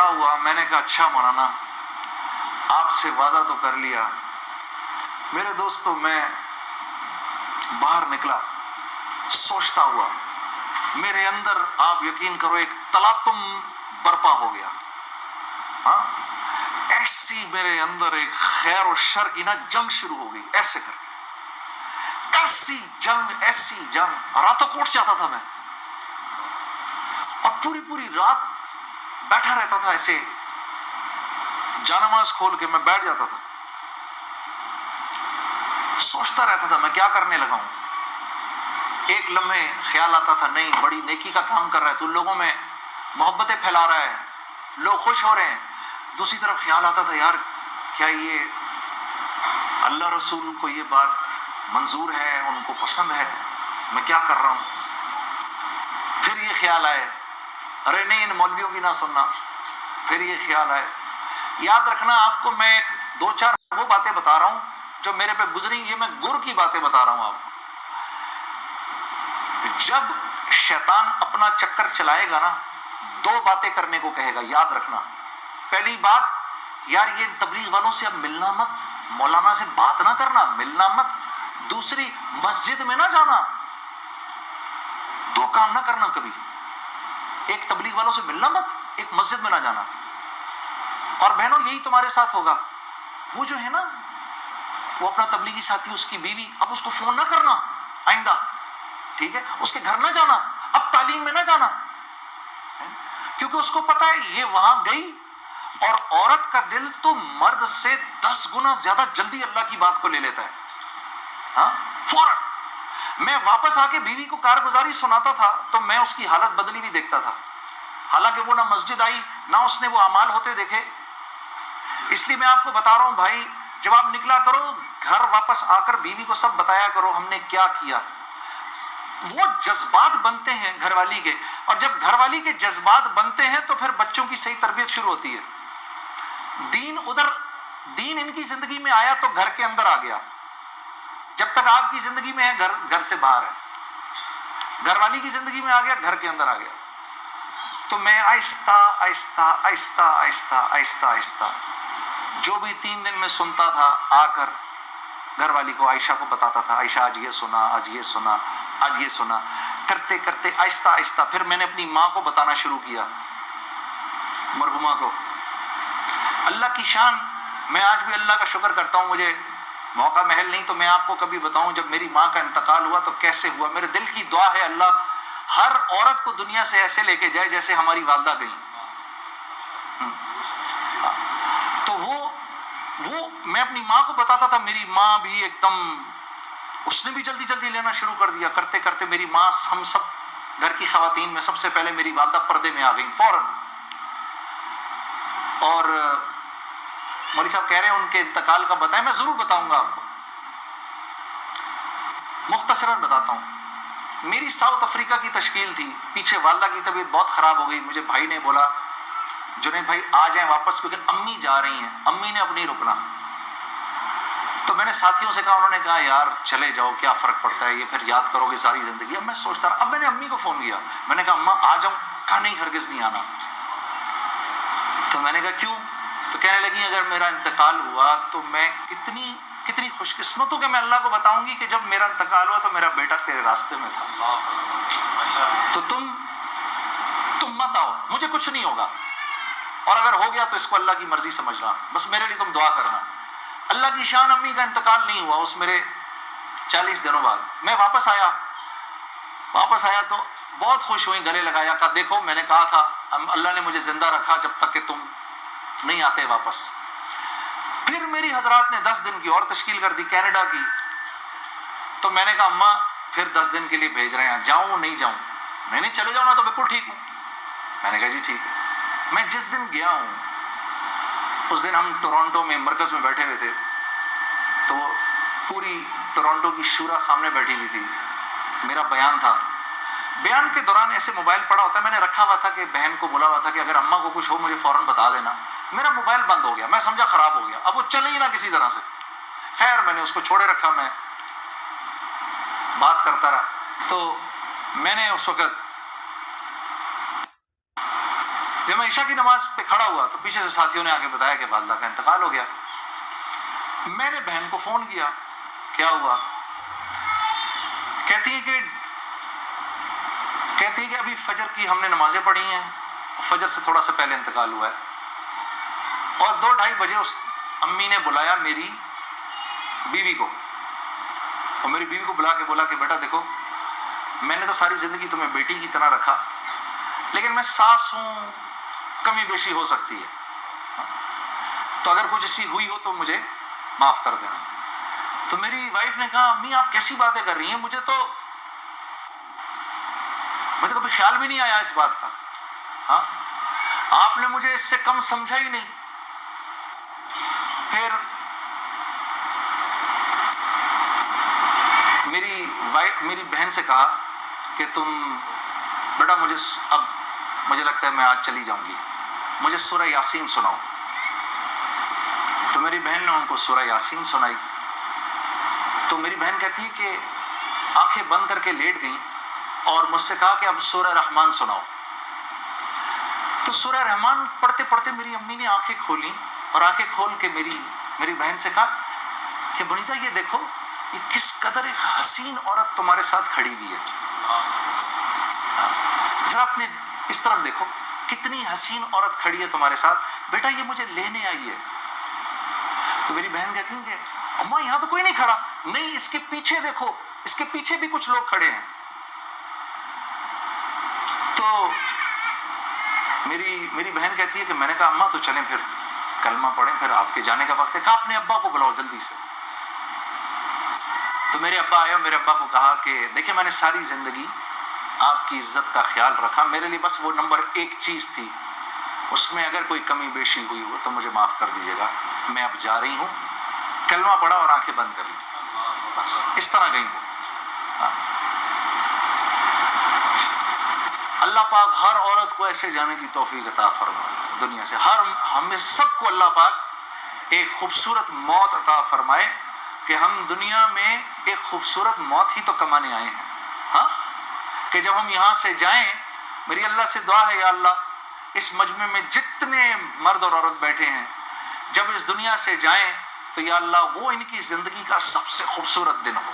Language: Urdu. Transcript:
ہوا؟ میں نے کہا اچھا مولانا آپ سے وعدہ تو کر لیا. میرے دوستو میں باہر نکلا سوچتا ہوا، میرے اندر آپ یقین کرو ایک تلاطم برپا ہو گیا. ہاں ایسی میرے اندر ایک خیر و شر کی نا جنگ شروع ہو گئی، ایسے کر کے ایسی جنگ راتوں کو اٹھ جاتا تھا میں، اور پوری رات بیٹھا رہتا تھا، ایسے جانماز کھول کے میں بیٹھ جاتا تھا، سوچتا رہتا تھا میں کیا کرنے لگا ہوں. ایک لمحے خیال آتا تھا نہیں بڑی نیکی کا کام کر رہا ہے تو لوگوں میں محبتیں پھیلا رہا ہے، لوگ خوش ہو رہے ہیں. دوسری طرف خیال آتا تھا یار کیا یہ اللہ رسول کو یہ بات منظور ہے، ان کو پسند ہے، میں کیا کر رہا ہوں. پھر یہ خیال آئے ارے نہیں ان مولویوں کی نہ سننا. پھر یہ خیال آئے. یاد رکھنا آپ کو میں ایک دو چار وہ باتیں بتا رہا ہوں جو میرے پہ گزری، یہ میں گر کی باتیں بتا رہا ہوں آپ کو. جب شیطان اپنا چکر چلائے گا نا دو باتیں کرنے کو کہے گا، یاد رکھنا. پہلی بات یار یہ تبلیغ والوں سے اب ملنا مت، مولانا سے بات نہ کرنا، ملنا مت. دوسری مسجد میں نہ جانا. دو کام نہ کرنا کبھی، ایک تبلیغ والوں سے ملنا مت، ایک مسجد میں نہ جانا. اور بہنوں یہی تمہارے ساتھ ہوگا. وہ جو ہے نا وہ اپنا تبلیغی ساتھی اس کی بیوی، اب اس کو فون نہ کرنا آئندہ، ٹھیک ہے، اس کے گھر نہ جانا، اب تعلیم میں نہ جانا، کیونکہ اس کو پتا ہے یہ وہاں گئی اور عورت کا دل تو مرد سے 10 گنا زیادہ جلدی اللہ کی بات کو لے لیتا ہے. ہاں فوراً. میں واپس آ کے بیوی کو کارگزاری سناتا تھا تو میں اس کی حالت بدلی بھی دیکھتا تھا، حالانکہ وہ نہ مسجد آئی نہ اس نے وہ اعمال ہوتے دیکھے. اس لیے میں آپ کو بتا رہا ہوں بھائی جب آپ نکلا کرو گھر واپس آ کر بیوی کو سب بتایا کرو ہم نے کیا کیا. وہ جذبات بنتے ہیں گھر والی کے، اور جب گھر والی کے جذبات بنتے ہیں تو پھر بچوں کی صحیح تربیت شروع ہوتی ہے. دین ان کی زندگی میں آیا تو گھر کے اندر آ گیا. جب تک آپ کی زندگی میں ہے گھر سے باہر ہے. گھر والی کی زندگی میں آ گیا گھر کے اندر آ گیا. تو میں آہستہ جو بھی 3 دن میں سنتا تھا آ کر گھر والی کو عائشہ کو بتاتا تھا، عائشہ آج یہ سنا، آج یہ سنا، آج یہ سنا. کرتے کرتے آہستہ پھر میں نے اپنی ماں کو بتانا شروع کیا، مرحومہ کو. اللہ کی شان، میں آج بھی اللہ کا شکر کرتا ہوں، مجھے موقع محل نہیں تو میں آپ کو کبھی بتاؤں جب میری ماں کا انتقال ہوا تو کیسے ہوا. میرے دل کی دعا ہے اللہ ہر عورت کو دنیا سے ایسے لے کے جائے جیسے ہماری والدہ گئی. تو وہ میں اپنی ماں کو بتاتا تھا، میری ماں بھی ایک دم اس نے بھی جلدی لینا شروع کر دیا. کرتے کرتے میری ماں ہم سب گھر کی خواتین میں سب سے پہلے میری والدہ پردے میں آ گئی فوراً. اور مولوی صاحب کہہ رہے ہیں ان کے انتقال کا بتائیں، میں ضرور بتاؤں گا آپ کو، مختصراً بتاتا ہوں. میری ساؤتھ افریقہ کی تشکیل تھی، پیچھے والدہ کی طبیعت بہت خراب ہو گئی. مجھے بھائی نے بولا جنید بھائی آ جائیں واپس کیونکہ امی جا رہی ہیں، امی نے اب نہیں رکنا. تو میں نے ساتھیوں سے کہا، انہوں نے کہا یار چلے جاؤ کیا فرق پڑتا ہے، یہ پھر یاد کرو گے ساری زندگی. اب میں سوچتا رہا، اب میں نے امی کو فون کیا، میں نے کہا اماں آ جاؤں؟ کہا نہیں ہرگز نہیں آنا. تو میں نے کہا کیوں؟ تو کہنے لگی اگر میرا انتقال ہوا تو میں کتنی خوش قسمت ہوں کہ میں اللہ کو بتاؤں گی کہ جب میرا انتقال ہوا تو میرا بیٹا تیرے راستے میں تھا. تو تم مت آؤ، مجھے کچھ نہیں ہوگا، اور اگر ہو گیا تو اس کو اللہ کی مرضی سمجھنا، بس میرے لیے تم دعا کرنا. اللہ کی شان امی کا انتقال نہیں ہوا. اس میرے 40 دنوں بعد میں واپس آیا تو بہت خوش ہوئی، گلے لگایا، کہا دیکھو میں نے کہا تھا اللہ نے مجھے زندہ رکھا جب تک کہ تم نہیں آتے واپس. پھر میری حضرات نے 10 دن کی اور تشکیل کر دی کینیڈا کی. تو میں نے کہا اماں پھر 10 دن کے لیے بھیج رہے ہیں، جاؤں نہیں جاؤں؟ نہیں چلے جاؤ نا تو بالکل ٹھیک ہوں. میں نے کہا جی ٹھیک ہے. میں جس دن گیا ہوں اس دن ہم ٹورانٹو میں مرکز میں بیٹھے ہوئے تھے، تو پوری ٹورانٹو کی شورا سامنے بیٹھی ہوئی تھی. میرا بیان تھا. بیان کے دوران ایسے موبائل پڑا ہوتا ہے، میں نے رکھا ہوا تھا کہ بہن کو بولا ہوا تھا کہ اگر اماں کو کچھ ہو مجھے فوراً بتا دینا. میرا موبائل بند ہو گیا، میں سمجھا خراب ہو گیا، اب وہ چلے ہی نہ کسی طرح سے. خیر میں نے اس کو چھوڑے رکھا، میں بات کرتا رہا. تو میں نے اس وقت جب میں عشاء کی نماز پہ کھڑا ہوا تو پیچھے سے ساتھیوں نے آگے بتایا کہ والدہ کا انتقال ہو گیا. میں نے بہن کو فون کیا, کیا ہوا؟ کہتی ہے کہ ابھی فجر کی ہم نے نمازیں پڑھی ہیں, فجر سے تھوڑا سا پہلے انتقال ہوا ہے, اور 2-2:30 بجے اس امی نے بلایا میری بیوی کو, اور میری بیوی کو بلا کے بولا کہ بیٹا دیکھو, میں نے تو ساری زندگی تمہیں بیٹی کی طرح رکھا, لیکن میں ساس ہوں, کمی بیشی ہو سکتی ہے, تو اگر کچھ ایسی ہوئی ہو تو مجھے معاف کر دینا. تو میری وائف نے کہا امی آپ کیسی باتیں کر رہی ہیں, مجھے تو کبھی خیال بھی نہیں آیا اس بات کا, ہاں آپ نے مجھے اس سے کم سمجھا ہی نہیں. پھر میری بہن سے کہا کہ تم بیٹا مجھے لگتا ہے میں آج چلی جاؤں گی, مجھے سورہ یاسین سناؤ. تو میری بہن نے ان کو سورہ یاسین سنائی. تو میری بہن کہتی ہے کہ آنکھیں بند کر کے لیٹ گئیں اور مجھ سے کہا کہ اب سورہ رحمان سناؤ. تو سورہ رحمان پڑھتے پڑھتے میری امی نے آنکھیں کھولی, اور آنکھیں کھول کے میری بہن سے کہا کہ بنیزہ یہ دیکھو یہ کس قدر ایک حسین عورت تمہارے ساتھ کھڑی ہوئی ہے, ذرا اپنے اس طرف دیکھو کتنی حسین عورت کھڑی ہے تمہارے ساتھ, بیٹا یہ مجھے لینے آئی ہے. تو میری بہن کہتی ہے کہ اماں یہاں تو کوئی نہیں کھڑا. نہیں, اس کے پیچھے دیکھو, اس کے پیچھے بھی کچھ لوگ کھڑے ہیں. تو میری بہن کہتی ہے کہ میں نے کہا اماں تو چلیں پھر کلمہ پڑھیں, پھر آپ کے جانے کا وقت ہے. کہا اپنے ابا کو بلاؤ جلدی سے. تو میرے ابا آئے اور میرے ابا کو کہا کہ دیکھیں میں نے ساری زندگی آپ کی عزت کا خیال رکھا, میرے لیے بس وہ نمبر 1 چیز تھی, اس میں اگر کوئی کمی بیشی ہوئی ہو تو مجھے معاف کر دیجیے گا, میں اب جا رہی ہوں. کلمہ پڑھا اور آنکھیں بند کر لی, بس اس طرح گئی وہ. اللہ پاک ہر عورت کو ایسے جانے کی توفیق عطا فرمائے دنیا سے. ہمیں سب کو اللہ پاک ایک خوبصورت موت عطا فرمائے کہ ہم دنیا میں ایک خوبصورت موت ہی تو کمانے آئے ہیں, ہاں, کہ جب ہم یہاں سے جائیں, میری اللہ سے دعا ہے یا اللہ اس مجمع میں جتنے مرد اور عورت بیٹھے ہیں جب اس دنیا سے جائیں تو یا اللہ وہ ان کی زندگی کا سب سے خوبصورت دن ہو.